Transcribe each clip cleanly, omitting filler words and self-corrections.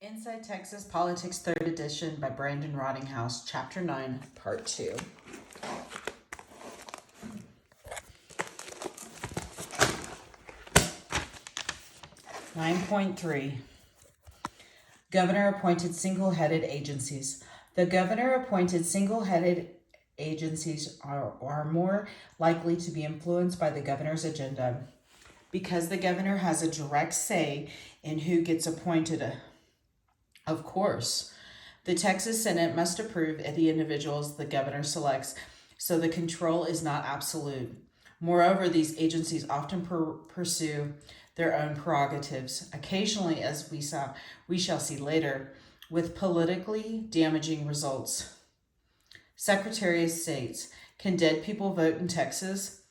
Inside Texas Politics, 3rd edition by Brandon Rottinghause, Chapter 9, Part 2. (9.3) Governor-appointed single-headed agencies. The governor-appointed single-headed agencies are more likely to be influenced by the governor's agenda because the governor has a direct say in who gets appointed. Of course, the Texas Senate must approve of the individuals the governor selects, so the control is not absolute. Moreover, these agencies often pursue their own prerogatives, occasionally, as we shall see later, with politically damaging results. Secretary of State. Can dead people vote in Texas?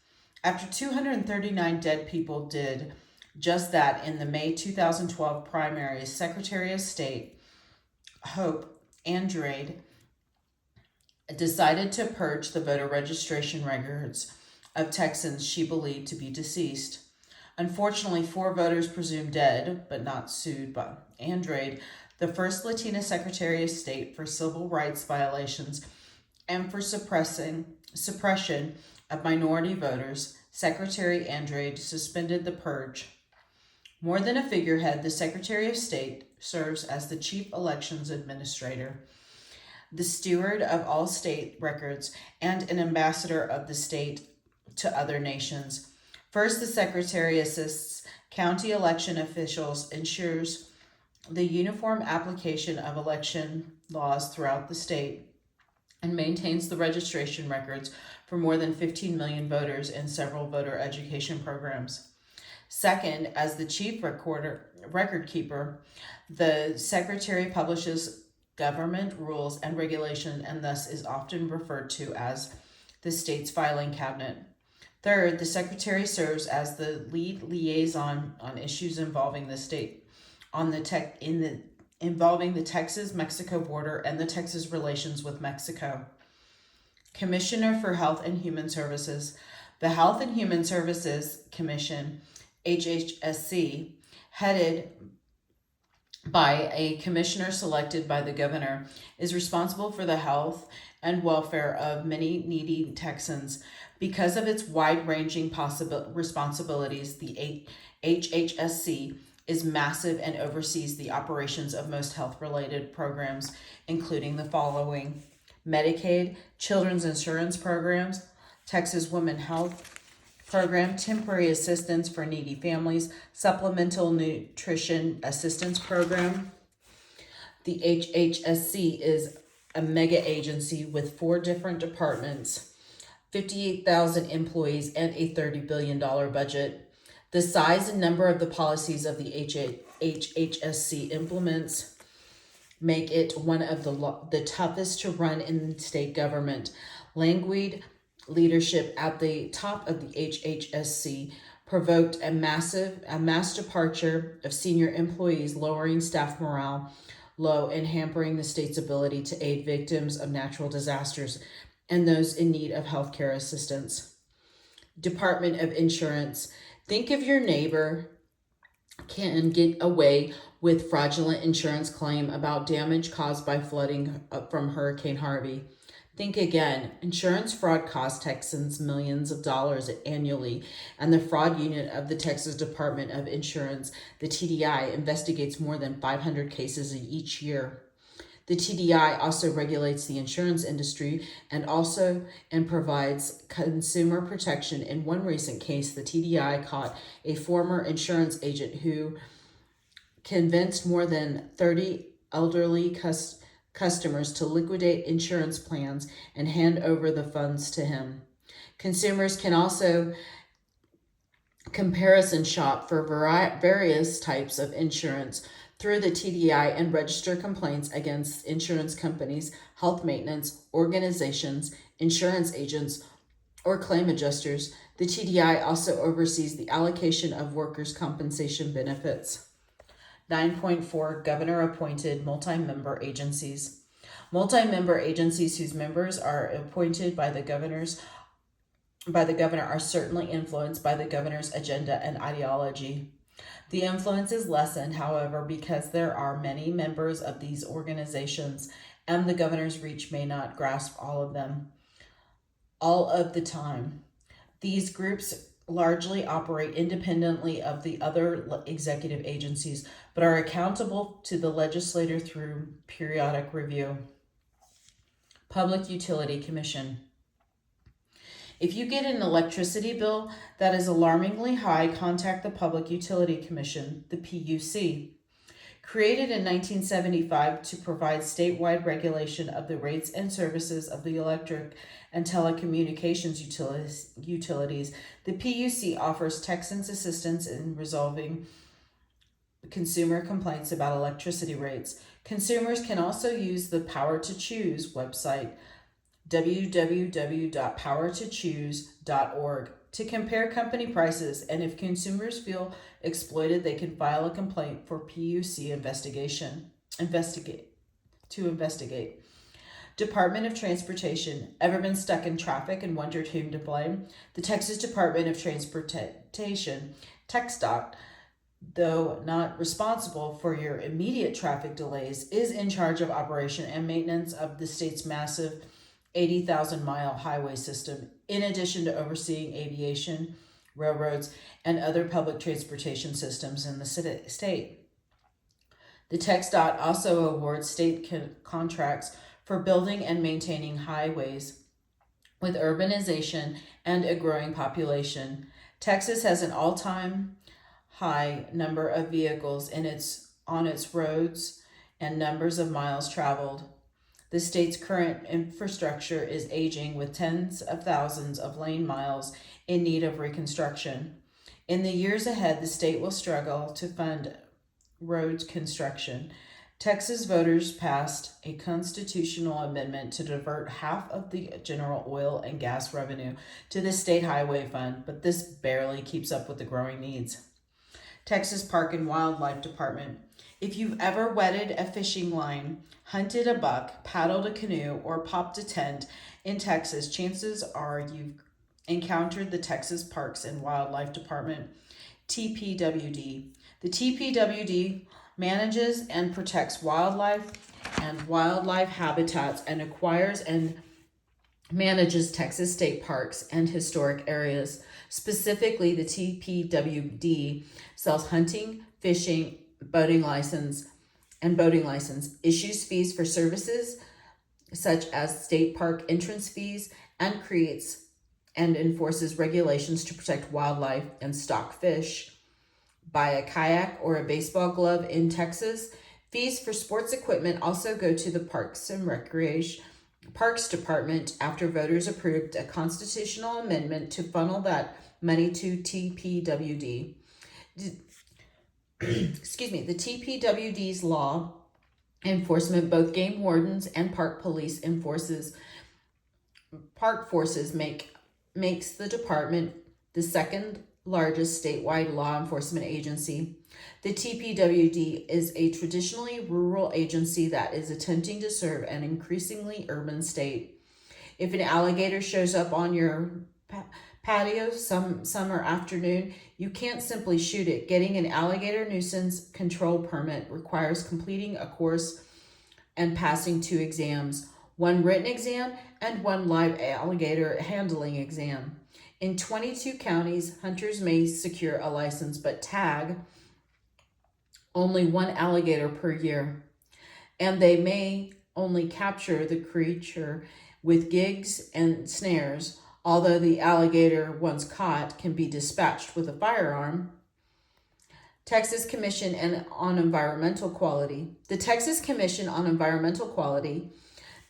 After 239 dead people did just that in the May 2012 primaries, Secretary of State Hope Andrade decided to purge the voter registration records of Texans she believed to be deceased. Unfortunately, 4 voters presumed dead, but not sued by Andrade, the first Latina Secretary of State for civil rights violations and for suppression of minority voters. Secretary Andrade suspended the purge. More than a figurehead, the Secretary of State serves as the Chief Elections Administrator, the steward of all state records, and an ambassador of the state to other nations. First, the Secretary assists county election officials, ensures the uniform application of election laws throughout the state, and maintains the registration records for more than 15 million voters in several voter education programs. Second, as the chief record keeper, the secretary publishes government rules and regulation and thus is often referred to as the state's filing cabinet. Third, the secretary serves as the lead liaison on issues involving the state, involving the Texas-Mexico border and the Texas relations with Mexico. Commissioner for Health and Human Services. The Health and Human Services Commission, HHSC, headed by a commissioner selected by the governor, is responsible for the health and welfare of many needy Texans. Because of its wide-ranging responsibilities, the HHSC is massive and oversees the operations of most health-related programs, including the following: Medicaid, Children's Insurance Programs, Texas Women Health Program, Temporary Assistance for Needy Families, Supplemental Nutrition Assistance Program. The HHSC is a mega agency with 4 different departments, 58,000 employees, and a $30 billion budget. The size and number of the policies of the HHSC implements make it one of the toughest to run in state government. Languid leadership at the top of the HHSC provoked a mass departure of senior employees, lowering staff morale low and hampering the state's ability to aid victims of natural disasters and those in need of healthcare assistance. Department of Insurance. Think if your neighbor can get away with fraudulent insurance claim about damage caused by flooding from Hurricane Harvey. Think again. Insurance fraud costs Texans millions of dollars annually, and the fraud unit of the Texas Department of Insurance, the TDI, investigates more than 500 cases each year. The TDI also regulates the insurance industry and provides consumer protection. In one recent case, the TDI caught a former insurance agent who convinced more than 30 elderly customers to liquidate insurance plans and hand over the funds to him. Consumers can also comparison shop for various types of insurance through the TDI and register complaints against insurance companies, health maintenance organizations, insurance agents, or claim adjusters. The TDI also oversees the allocation of workers' compensation benefits. 9.4 Governor-appointed multi-member agencies. Multi-member agencies whose members are appointed by the governor are certainly influenced by the governor's agenda and ideology. The influence is lessened, however, because there are many members of these organizations, and the governor's reach may not grasp all of them all of the time. These groups largely operate independently of the other executive agencies, but are accountable to the legislator through periodic review. Public Utility Commission. If you get an electricity bill that is alarmingly high, contact the Public Utility Commission, the PUC. Created in 1975 to provide statewide regulation of the rates and services of the electric and telecommunications utilities, the PUC offers Texans assistance in resolving consumer complaints about electricity rates. Consumers can also use the Power to Choose website, www.powertochoose.org, to compare company prices, and if consumers feel exploited, they can file a complaint for PUC investigate. Department of Transportation. Ever been stuck in traffic and wondered whom to blame? The Texas Department of Transportation, TxDOT, though not responsible for your immediate traffic delays, is in charge of operation and maintenance of the state's massive 80,000-mile highway system, in addition to overseeing aviation, railroads, and other public transportation systems in the state. The TxDOT also awards state contracts for building and maintaining highways. With urbanization and a growing population, Texas has an all-time high number of vehicles on its roads and numbers of miles traveled. The state's current infrastructure is aging, with tens of thousands of lane miles in need of reconstruction. In the years ahead, the state will struggle to fund road construction. Texas voters passed a constitutional amendment to divert half of the general oil and gas revenue to the state highway fund, but this barely keeps up with the growing needs. Texas Park and Wildlife Department. If you've ever wetted a fishing line, hunted a buck, paddled a canoe, or popped a tent in Texas, chances are you've encountered the Texas Parks and Wildlife Department, TPWD. The TPWD manages and protects wildlife and wildlife habitats and acquires and manages Texas state parks and historic areas. Specifically, the TPWD sells hunting, fishing, boating license, issues fees for services such as state park entrance fees, and creates and enforces regulations to protect wildlife and stock fish. Buy a kayak or a baseball glove in Texas. Fees for sports equipment also go to the Parks Department after voters approved a constitutional amendment to funnel that money to TPWD. The TPWD's law enforcement, both game wardens and park police park forces makes the department the second largest statewide law enforcement agency. The TPWD is a traditionally rural agency that is attempting to serve an increasingly urban state. If an alligator shows up on your patio some summer afternoon, you can't simply shoot it. Getting an alligator nuisance control permit requires completing a course and passing 2 exams, one written exam and one live alligator handling exam. In 22 counties, hunters may secure a license but tag only 1 alligator per year, and they may only capture the creature with gigs and snares, although the alligator, once caught, can be dispatched with a firearm. Texas Commission on Environmental Quality. The Texas Commission on Environmental Quality,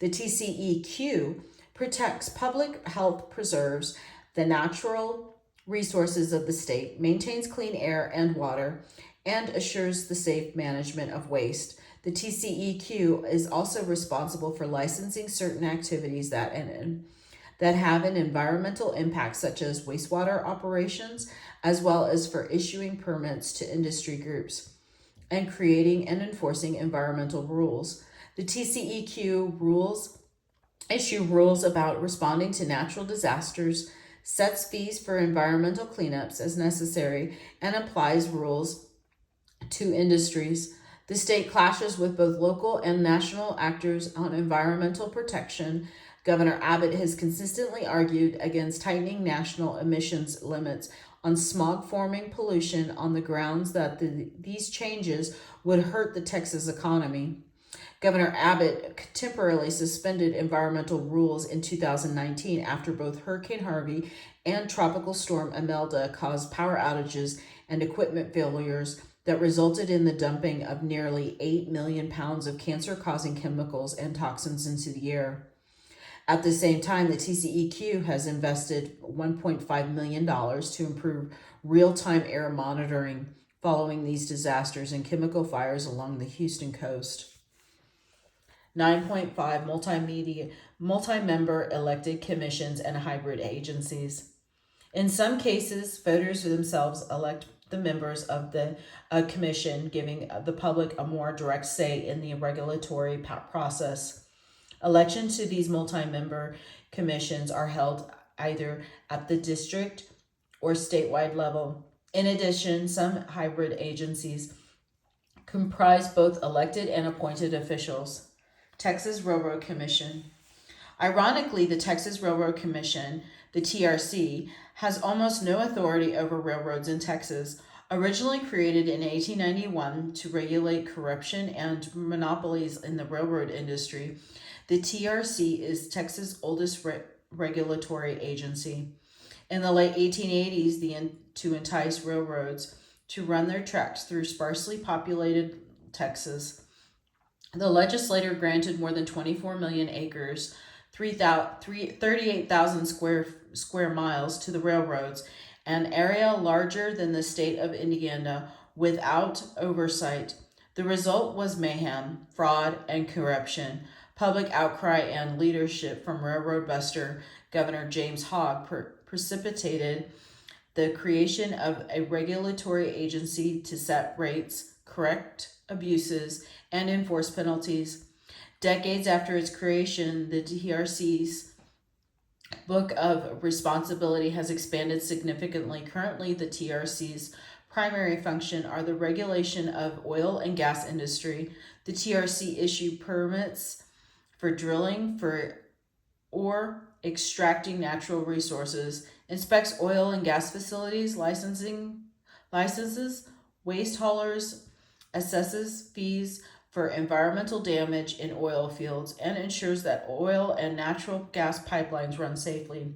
the TCEQ, protects public health, preserves the natural resources of the state, maintains clean air and water, and assures the safe management of waste. The TCEQ is also responsible for licensing certain activities that have an environmental impact, such as wastewater operations, as well as for issuing permits to industry groups and creating and enforcing environmental rules. The TCEQ issue rules about responding to natural disasters, sets fees for environmental cleanups as necessary, and applies rules to industries. The state clashes with both local and national actors on environmental protection. Governor Abbott has consistently argued against tightening national emissions limits on smog-forming pollution on the grounds that these changes would hurt the Texas economy. Governor Abbott temporarily suspended environmental rules in 2019 after both Hurricane Harvey and Tropical Storm Imelda caused power outages and equipment failures that resulted in the dumping of nearly 8 million pounds of cancer-causing chemicals and toxins into the air. At the same time, the TCEQ has invested $1.5 million to improve real-time air monitoring following these disasters and chemical fires along the Houston coast. 9.5 multi-member elected commissions and hybrid agencies. In some cases, voters themselves elect the members of the commission, giving the public a more direct say in the regulatory process. Elections to these multi-member commissions are held either at the district or statewide level. In addition, some hybrid agencies comprise both elected and appointed officials. Texas Railroad Commission. Ironically, the Texas Railroad Commission, the TRC, has almost no authority over railroads in Texas. Originally created in 1891 to regulate corruption and monopolies in the railroad industry, the TRC is Texas' oldest regulatory agency. In the late 1880s, to entice railroads to run their tracks through sparsely populated Texas, the legislature granted more than 24 million acres, 38,000 square miles to the railroads, an area larger than the state of Indiana, without oversight. The result was mayhem, fraud, and corruption. Public outcry and leadership from railroad buster Governor James Hogg precipitated the creation of a regulatory agency to set rates, correct abuses, and enforce penalties. Decades after its creation, the TRC's book of responsibility has expanded significantly. Currently, the TRC's primary function are the regulation of oil and gas industry. The TRC issue permits for drilling or extracting natural resources, inspects oil and gas facilities, licenses waste haulers, assesses fees for environmental damage in oil fields, and ensures that oil and natural gas pipelines run safely.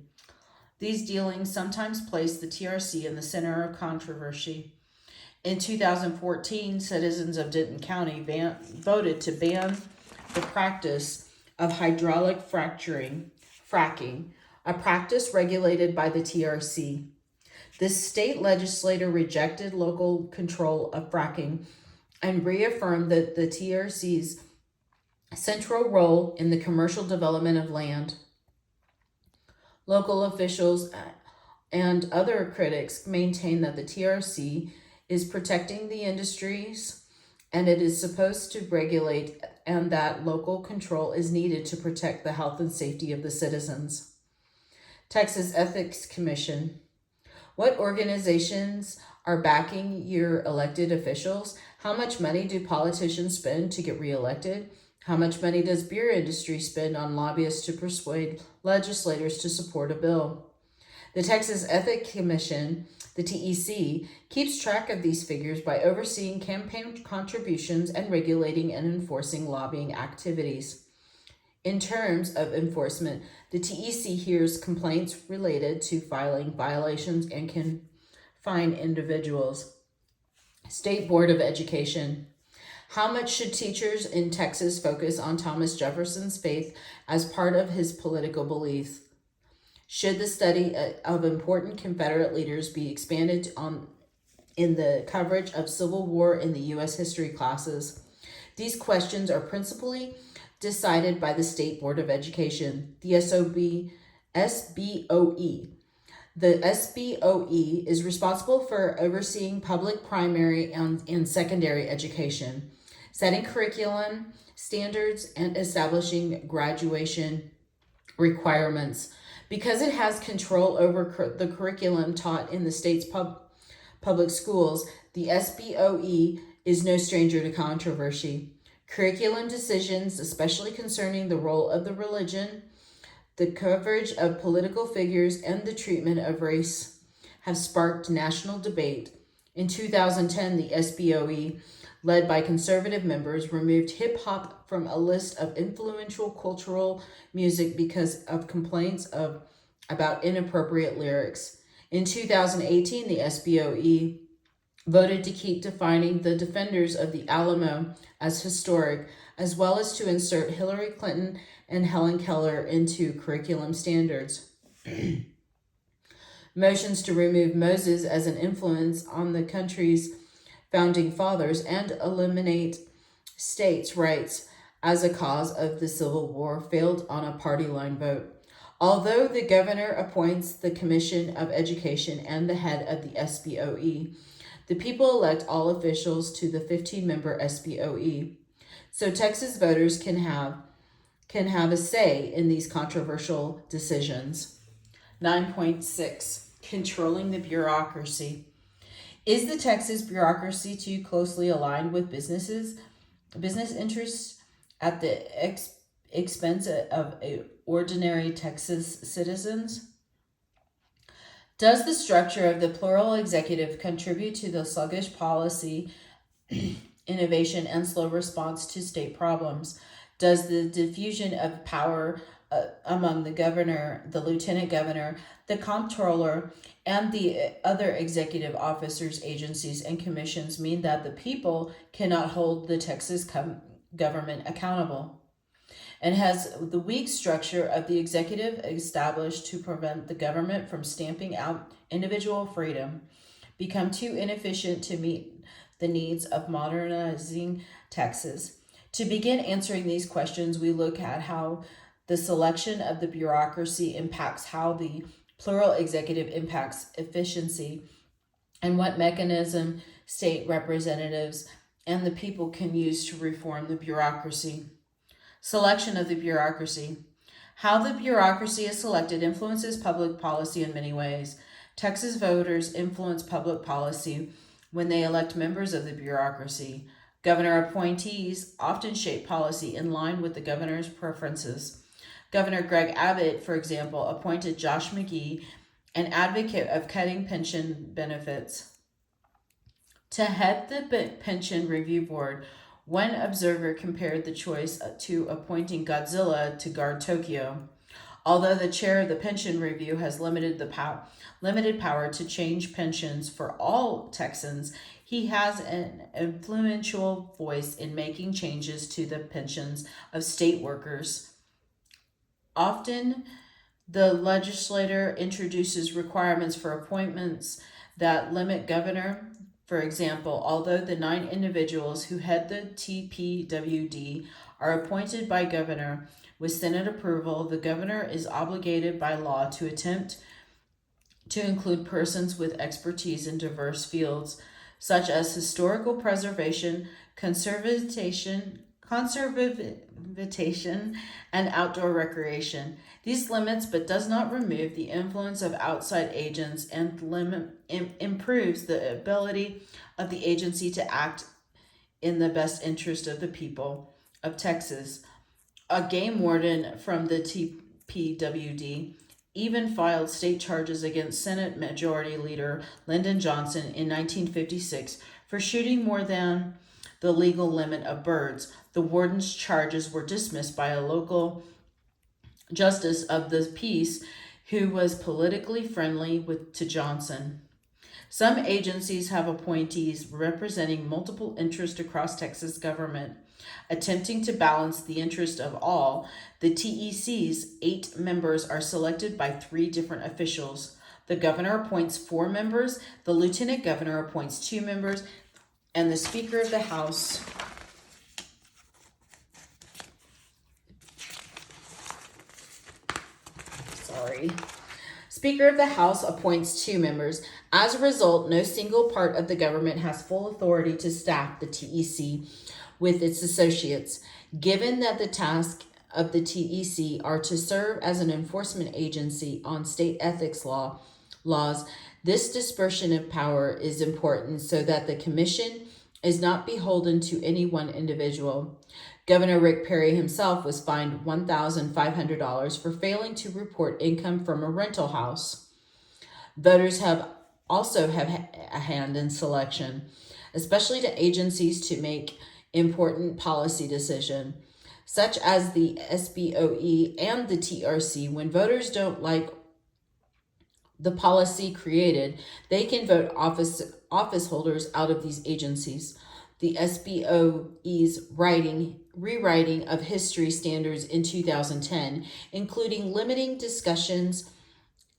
These dealings sometimes place the TRC in the center of controversy. In 2014, citizens of Denton County voted to ban the practice of hydraulic fracking, a practice regulated by the TRC. The state legislature rejected local control of fracking and reaffirmed that the TRC's central role in the commercial development of land. Local officials and other critics maintain that the TRC is protecting the industries and it is supposed to regulate, and that local control is needed to protect the health and safety of the citizens. Texas Ethics Commission. What organizations are backing your elected officials? How much money do politicians spend to get reelected? How much money does beer industry spend on lobbyists to persuade legislators to support a bill? The Texas Ethics Commission, the TEC, keeps track of these figures by overseeing campaign contributions and regulating and enforcing lobbying activities. In terms of enforcement, the TEC hears complaints related to filing violations and can fine individuals. State Board of Education. How much should teachers in Texas focus on Thomas Jefferson's faith as part of his political beliefs? Should the study of important Confederate leaders be expanded in the coverage of Civil War in the U.S. history classes? These questions are principally decided by the State Board of Education, the SBOE. The SBOE is responsible for overseeing public primary and secondary education, setting curriculum standards, and establishing graduation requirements. Because it has control over the curriculum taught in the state's public schools, the SBOE is no stranger to controversy. Curriculum decisions, especially concerning the role of the religion, the coverage of political figures, and the treatment of race, have sparked national debate. In 2010, the SBOE, led by conservative members, removed hip hop from a list of influential cultural music because of complaints about inappropriate lyrics. In 2018, the SBOE voted to keep defining the defenders of the Alamo as historic, as well as to insert Hillary Clinton and Helen Keller into curriculum standards. Motions to remove Moses as an influence on the country's founding fathers and eliminate states' rights as a cause of the Civil War failed on a party line vote. Although the governor appoints the Commission of Education and the head of the SBOE, the people elect all officials to the 15-member SBOE. So Texas voters can have a say in these controversial decisions. 9.6, controlling the bureaucracy. Is the Texas bureaucracy too closely aligned with business interests at the expense of ordinary Texas citizens? Does the structure of the plural executive contribute to the sluggish policy, innovation, and slow response to state problems? Does the diffusion of power among the governor, the lieutenant governor, the comptroller, and the other executive officers, agencies, and commissions mean that the people cannot hold the Texas government accountable? And has the weak structure of the executive established to prevent the government from stamping out individual freedom become too inefficient to meet the needs of modernizing Texas? To begin answering these questions, we look at how the selection of the bureaucracy impacts how the plural executive impacts efficiency, and what mechanism state representatives and the people can use to reform the bureaucracy. Selection of the bureaucracy. How the bureaucracy is selected influences public policy in many ways. Texas voters influence public policy when they elect members of the bureaucracy. Governor appointees often shape policy in line with the governor's preferences. Governor Greg Abbott, for example, appointed Josh McGee, an advocate of cutting pension benefits, to head the Pension Review Board. One observer compared the choice to appointing Godzilla to guard Tokyo. Although the chair of the Pension Review has limited power to change pensions for all Texans, he has an influential voice in making changes to the pensions of state workers. Often, the legislator introduces requirements for appointments that limit governor. For example, although the 9 individuals who head the TPWD are appointed by governor with Senate approval, the governor is obligated by law to attempt to include persons with expertise in diverse fields, such as historical preservation, conservation, and outdoor recreation. These limits but does not remove the influence of outside agents and improves the ability of the agency to act in the best interest of the people of Texas. A game warden from the TPWD even filed state charges against Senate Majority Leader Lyndon Johnson in 1956 for shooting more than the legal limit of birds. The warden's charges were dismissed by a local justice of the peace who was politically friendly to Johnson. Some agencies have appointees representing multiple interests across Texas government. Attempting to balance the interest of all, the TEC's 8 members are selected by 3 different officials. The governor appoints 4 members, the lieutenant governor appoints 2 members, and the Speaker of the House Speaker of the House appoints 2 members. As a result, no single part of the government has full authority to staff the TEC with its associates. Given that the task of the TEC are to serve as an enforcement agency on state ethics laws, this dispersion of power is important so that the Commission is not beholden to any one individual. Governor Rick Perry himself was fined $1,500 for failing to report income from a rental house. Voters also have a hand in selection, especially to agencies to make important policy decisions, such as the SBOE and the TRC. When voters don't like the policy created, they can vote office holders out of these agencies. The SBOE's rewriting of history standards in 2010, including limiting discussions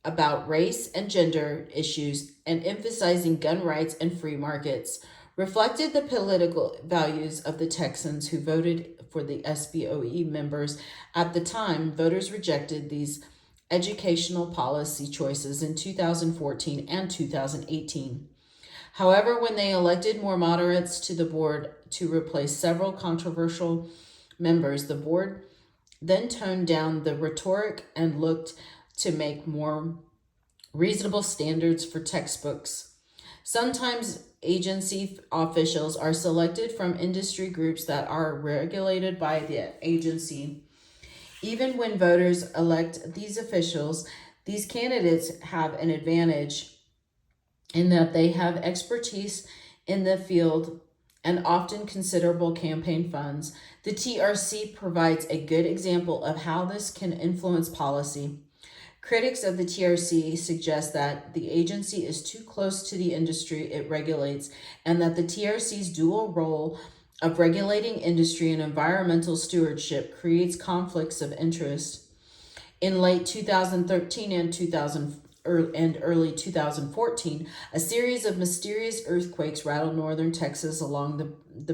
about race and gender issues and emphasizing gun rights and free markets, reflected the political values of the Texans who voted for the SBOE members. At the time, voters rejected these educational policy choices in 2014 and 2018. However, when they elected more moderates to the board to replace several controversial members, the board then toned down the rhetoric and looked to make more reasonable standards for textbooks. Sometimes agency officials are selected from industry groups that are regulated by the agency. Even when voters elect these officials, these candidates have an advantage in that they have expertise in the field and often considerable campaign funds. The TRC provides a good example of how this can influence policy. Critics of the TRC suggest that the agency is too close to the industry it regulates, and that the TRC's dual role of regulating industry and environmental stewardship creates conflicts of interest. In late 2013 and early 2014, a series of mysterious earthquakes rattled northern Texas along the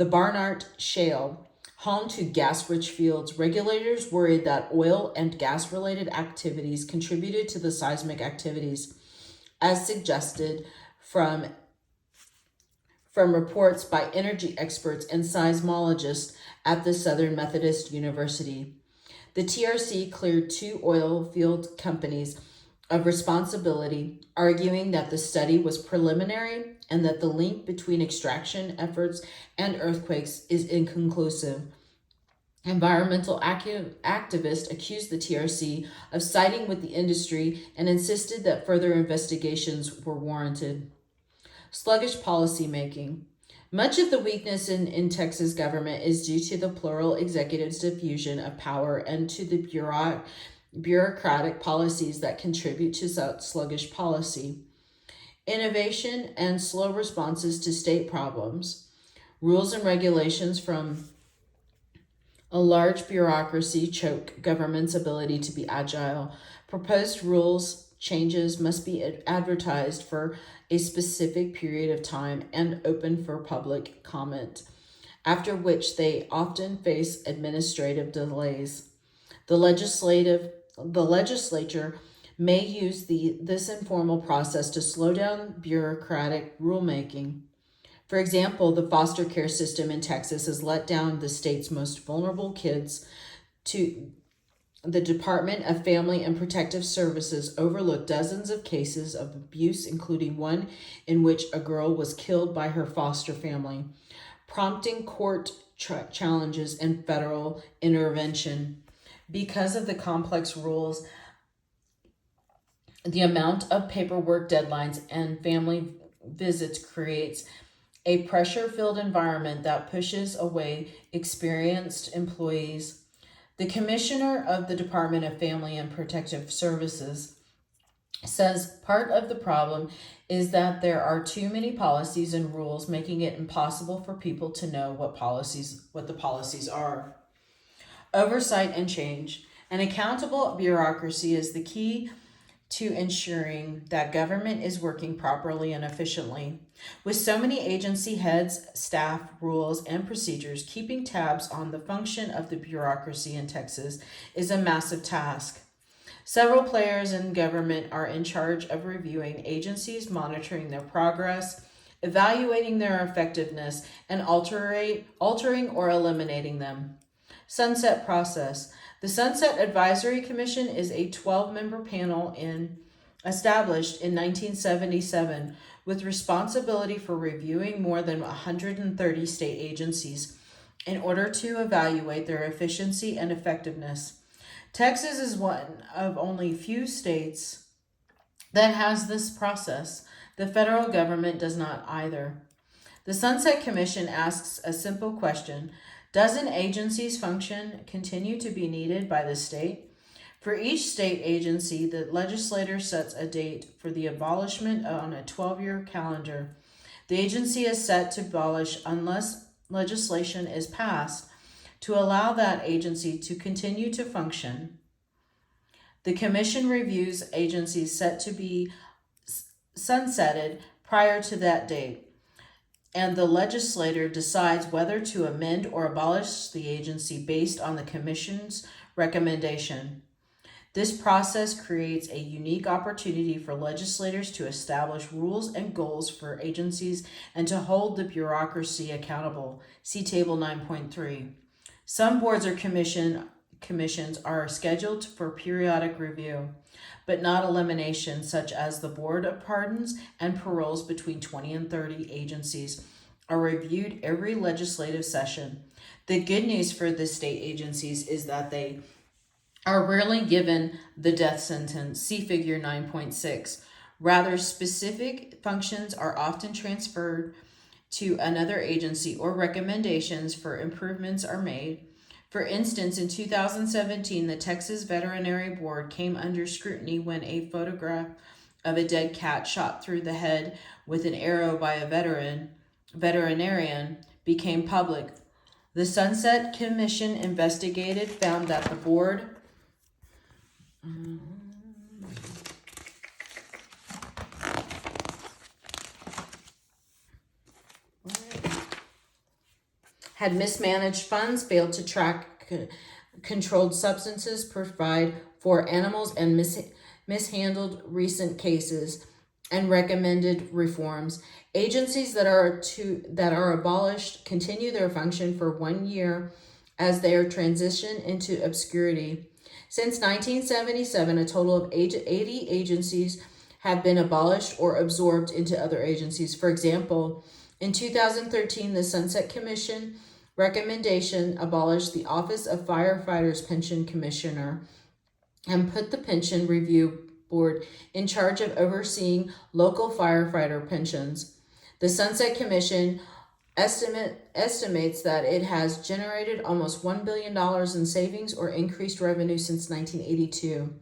Barnard Shale, home to gas-rich fields. Regulators worried that oil and gas-related activities contributed to the seismic activities, as suggested from reports by energy experts and seismologists at the Southern Methodist University. The TRC cleared 2 oil field companies of responsibility, arguing that the study was preliminary and that the link between extraction efforts and earthquakes is inconclusive. Environmental activists accused the TRC of siding with the industry and insisted that further investigations were warranted. Sluggish policy making. Much of the weakness in Texas government is due to the plural executive's diffusion of power and to the bureaucratic policies that contribute to sluggish policy. Innovation and slow responses to state problems. Rules and regulations from a large bureaucracy choke government's ability to be agile. Proposed rules changes must be advertised for a specific period of time and open for public comment, after which they often face administrative delays. The legislature may use this informal process to slow down bureaucratic rulemaking. For example, the foster care system in Texas has let down the state's most vulnerable kids. To the Department of Family and Protective Services overlooked dozens of cases of abuse, including one in which a girl was killed by her foster family, prompting court challenges and federal intervention. Because of the complex rules, the amount of paperwork, deadlines, and family visits creates a pressure-filled environment that pushes away experienced employees. The commissioner of the Department of Family and Protective Services says part of the problem is that there are too many policies and rules, making it impossible for people to know what the policies are. Oversight and change. An accountable bureaucracy is the key to ensuring that government is working properly and efficiently. With so many agency heads, staff, rules, and procedures, keeping tabs on the function of the bureaucracy in Texas is a massive task. Several players in government are in charge of reviewing agencies, monitoring their progress, evaluating their effectiveness, and altering or eliminating them. Sunset process. The Sunset Advisory Commission is a 12-member panel established in 1977 with responsibility for reviewing more than 130 state agencies in order to evaluate their efficiency and effectiveness. Texas is one of only few states that has this process. The federal government does not either. The Sunset Commission asks a simple question: does an agency's function continue to be needed by the state? For each state agency, the legislature sets a date for the abolishment on a 12-year calendar. The agency is set to abolish unless legislation is passed to allow that agency to continue to function. The Commission reviews agencies set to be sunsetted prior to that date, and the legislator decides whether to amend or abolish the agency based on the Commission's recommendation. This process creates a unique opportunity for legislators to establish rules and goals for agencies and to hold the bureaucracy accountable. See Table 9.3. Some boards or commissions are scheduled for periodic review, but not elimination, such as the Board of Pardons and Paroles. Between 20 and 30 agencies are reviewed every legislative session. The good news for the state agencies is that they are rarely given the death sentence. See Figure 9.6. Rather, specific functions are often transferred to another agency or recommendations for improvements are made. For instance, in 2017, the Texas Veterinary Board came under scrutiny when a photograph of a dead cat shot through the head with an arrow by a veterinarian became public. The Sunset Commission investigated, found that the board had mismanaged funds, failed to track controlled substances, provide for animals, and mishandled recent cases, and recommended reforms. Agencies that are abolished continue their function for 1 year as they are transitioned into obscurity. Since 1977, a total of 80 agencies have been abolished or absorbed into other agencies. For example, in 2013, the Sunset Commission recommendation abolished the Office of Firefighters Pension Commissioner and put the Pension Review Board in charge of overseeing local firefighter pensions. The Sunset Commission estimates that it has generated almost $1 billion in savings or increased revenue since 1982.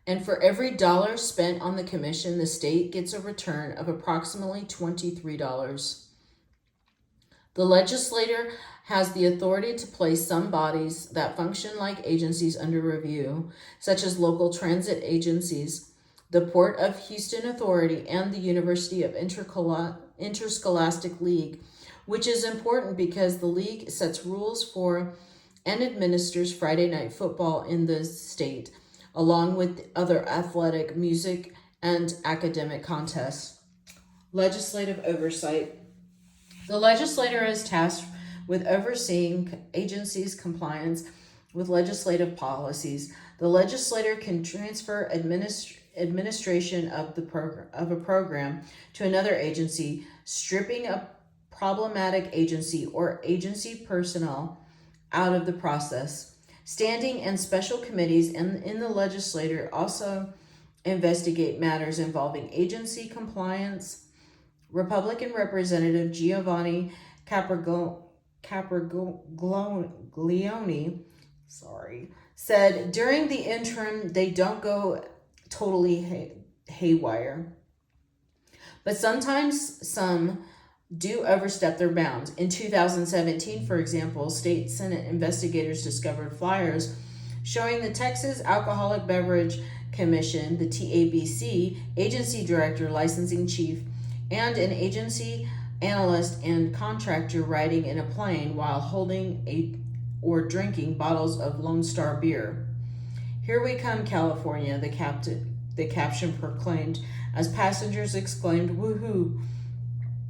And for every dollar spent on the commission, the state gets a return of approximately $23. The legislator has the authority to place some bodies that function like agencies under review, such as local transit agencies, the Port of Houston Authority, and the University of Interscholastic League, which is important because the league sets rules for and administers Friday night football in the state, along with other athletic, music, and academic contests. Legislative oversight. The legislator is tasked with overseeing agencies' compliance with legislative policies. The legislator can transfer administration of a program to another agency, stripping a problematic agency or agency personnel out of the process. Standing and special committees in the legislature also investigate matters involving agency compliance. Republican Representative Giovanni Capriglione said during the interim they don't go totally haywire, but sometimes some do overstep their bounds. In 2017, for example, state Senate investigators discovered flyers showing the Texas Alcoholic Beverage Commission, the TABC, agency director, licensing chief, and an agency analyst and contractor riding in a plane while holding or drinking bottles of Lone Star beer. "Here we come, California," the caption proclaimed, as passengers exclaimed, "Woohoo!"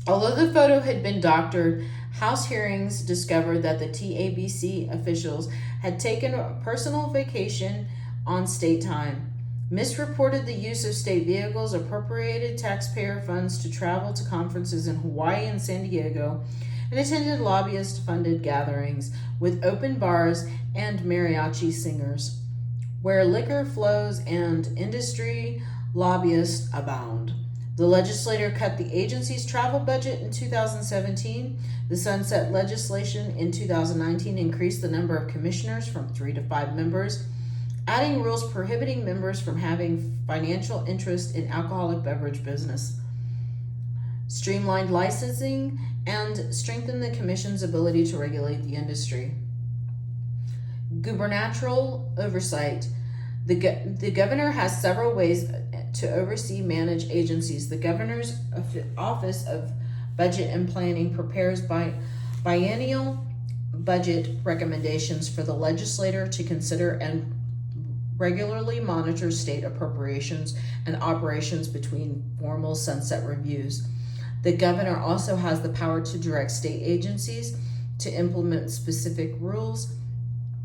Although the photo had been doctored, House hearings discovered that the TABC officials had taken a personal vacation on state time. misreported the use of state vehicles, appropriated taxpayer funds to travel to conferences in Hawaii and San Diego, and attended lobbyist-funded gatherings with open bars and mariachi singers, where liquor flows and industry lobbyists abound. The legislature cut the agency's travel budget in 2017. The sunset legislation in 2019 increased the number of commissioners from 3 to 5 members, adding rules prohibiting members from having financial interest in alcoholic beverage business, streamlined licensing, and strengthened the commission's ability to regulate the industry. Gubernatorial oversight. The governor has several ways to oversee manage agencies. The governor's Office of Budget and Planning prepares biennial budget recommendations for the legislature to consider and regularly monitors state appropriations and operations between formal sunset reviews. The governor also has the power to direct state agencies to implement specific rules.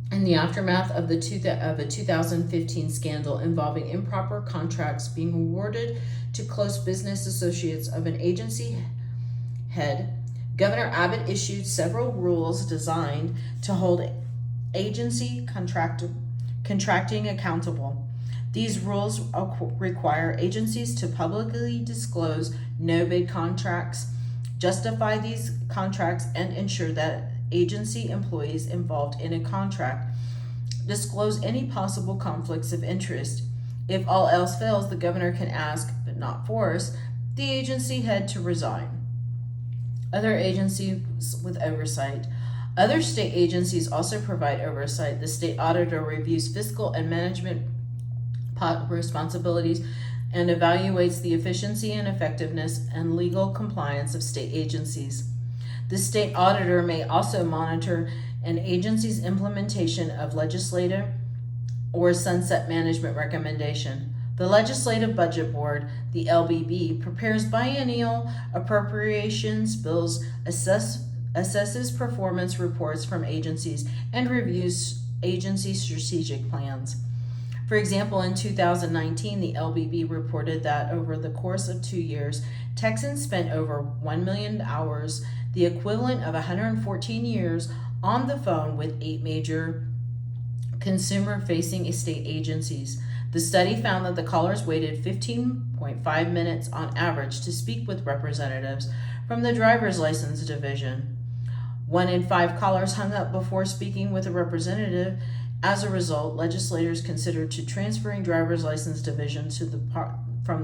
In the aftermath of a 2015 scandal involving improper contracts being awarded to close business associates of an agency head, Governor Abbott issued several rules designed to hold agency contracting accountable. These rules require agencies to publicly disclose no-bid contracts, justify these contracts, and ensure that agency employees involved in a contract disclose any possible conflicts of interest. If all else fails, the governor can ask, but not force, the agency head to resign. Other agencies with oversight. Other state agencies also provide oversight. The state auditor reviews fiscal and management responsibilities and evaluates the efficiency and effectiveness and legal compliance of state agencies. The state auditor may also monitor an agency's implementation of legislative or sunset management recommendation. The Legislative Budget Board, the LBB, prepares biennial appropriations bills, assesses performance reports from agencies, and reviews agency strategic plans. For example, in 2019, the LBB reported that over the course of 2 years, Texans spent over 1 million hours, the equivalent of 114 years, on the phone with 8 major consumer-facing state agencies. The study found that the callers waited 15.5 minutes on average to speak with representatives from the driver's license division. 1 in 5 callers hung up before speaking with a representative. As a result, legislators considered transferring driver's license division from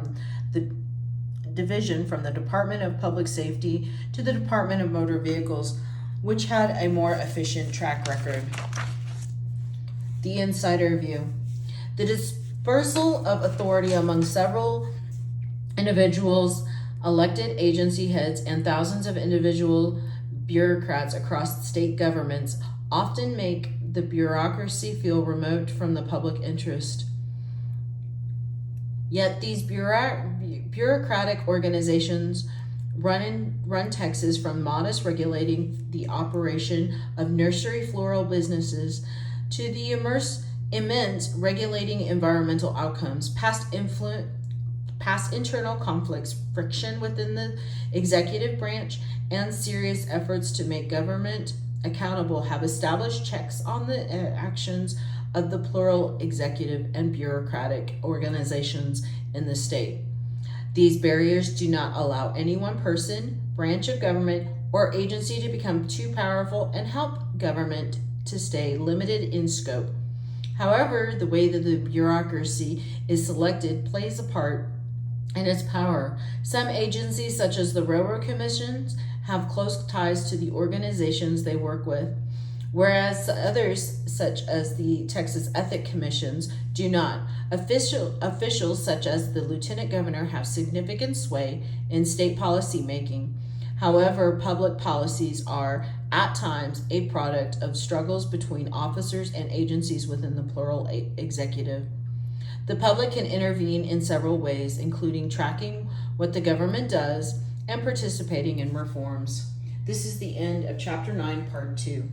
the Department of Public Safety to the Department of Motor Vehicles, which had a more efficient track record. The insider view. The dispersal of authority among several individuals, elected agency heads, and thousands of individual bureaucrats across state governments often make the bureaucracy feel remote from the public interest. Yet these bureaucratic organizations run Texas from modest regulating the operation of nursery floral businesses to the immense regulating environmental outcomes, past internal conflicts, friction within the executive branch, and serious efforts to make government accountable have established checks on the actions of the plural executive and bureaucratic organizations in the state. These barriers do not allow any one person, branch of government, or agency to become too powerful and help government to stay limited in scope. However, the way that the bureaucracy is selected plays a part in its power. Some agencies, such as the railroad commissions, have close ties to the organizations they work with, whereas others, such as the Texas Ethics Commissions, do not. Officials such as the lieutenant governor have significant sway in state policy making. However, public policies are, at times, a product of struggles between officers and agencies within the plural executive. The public can intervene in several ways, including tracking what the government does and participating in reforms. This is the end of Chapter 9, Part 2.